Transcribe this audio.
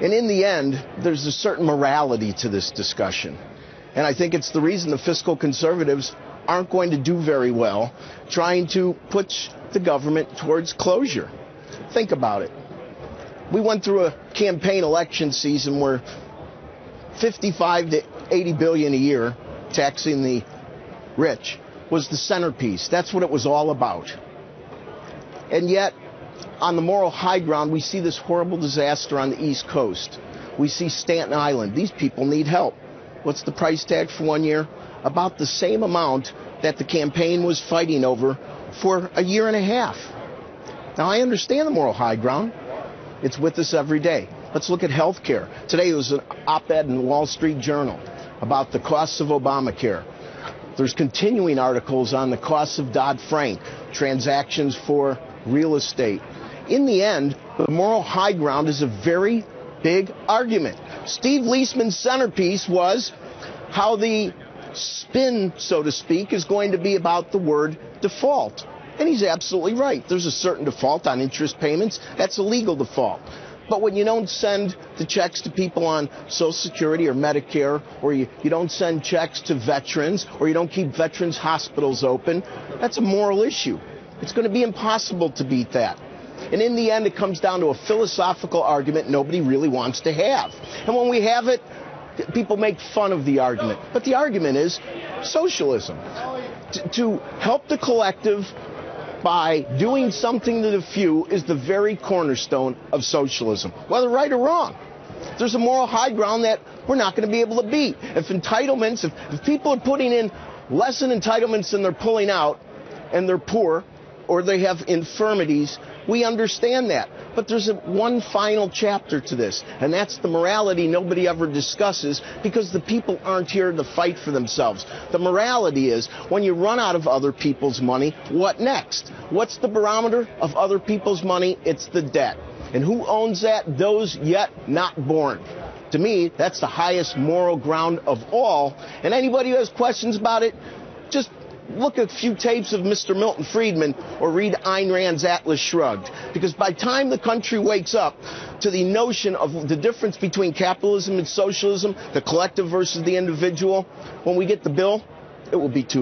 And in the end, there's a certain morality to this discussion. And I think it's the reason the fiscal conservatives aren't going to do very well trying to push the government towards closure. Think about it. We went through a campaign election season where 55 to 80 billion a year taxing the rich was the centerpiece. That's what it was all about. And yet, on the moral high ground, we see this horrible disaster on the East Coast. We see Staten Island. These people need help. What's the price tag for 1 year? About the same amount that the campaign was fighting over for a year and a half. Now, I understand the moral high ground. It's with us every day. Let's look at health care. Today there was an op-ed in the Wall Street Journal about the costs of Obamacare. There's continuing articles on the costs of Dodd-Frank, transactions for real estate. In the end, the moral high ground is a very big argument. Steve Leisman's centerpiece was how the spin, so to speak, is going to be about the word default. And he's absolutely right. There's a certain default on interest payments. That's a legal default. But when you don't send the checks to people on Social Security or Medicare, or you don't send checks to veterans, or you don't keep veterans' hospitals open, that's a moral issue. It's going to be impossible to beat that. And in the end, it comes down to a philosophical argument nobody really wants to have. And when we have it, people make fun of the argument. But the argument is socialism. To help the collective by doing something to the few is the very cornerstone of socialism, whether right or wrong. There's a moral high ground that we're not going to be able to beat. If entitlements, if people are putting in less in entitlements than they're pulling out, and they're poor, or they have infirmities, we understand that. But there's one final chapter to this, and that's the morality nobody ever discusses because the people aren't here to fight for themselves. The morality is when you run out of other people's money, what next? What's the barometer of other people's money? It's the debt. And who owns that? Those yet not born. To me, that's the highest moral ground of all. And anybody who has questions about it, just look at a few tapes of Mr. Milton Friedman or read Ayn Rand's Atlas Shrugged. Because by the time the country wakes up to the notion of the difference between capitalism and socialism, the collective versus the individual, when we get the bill, it will be too late.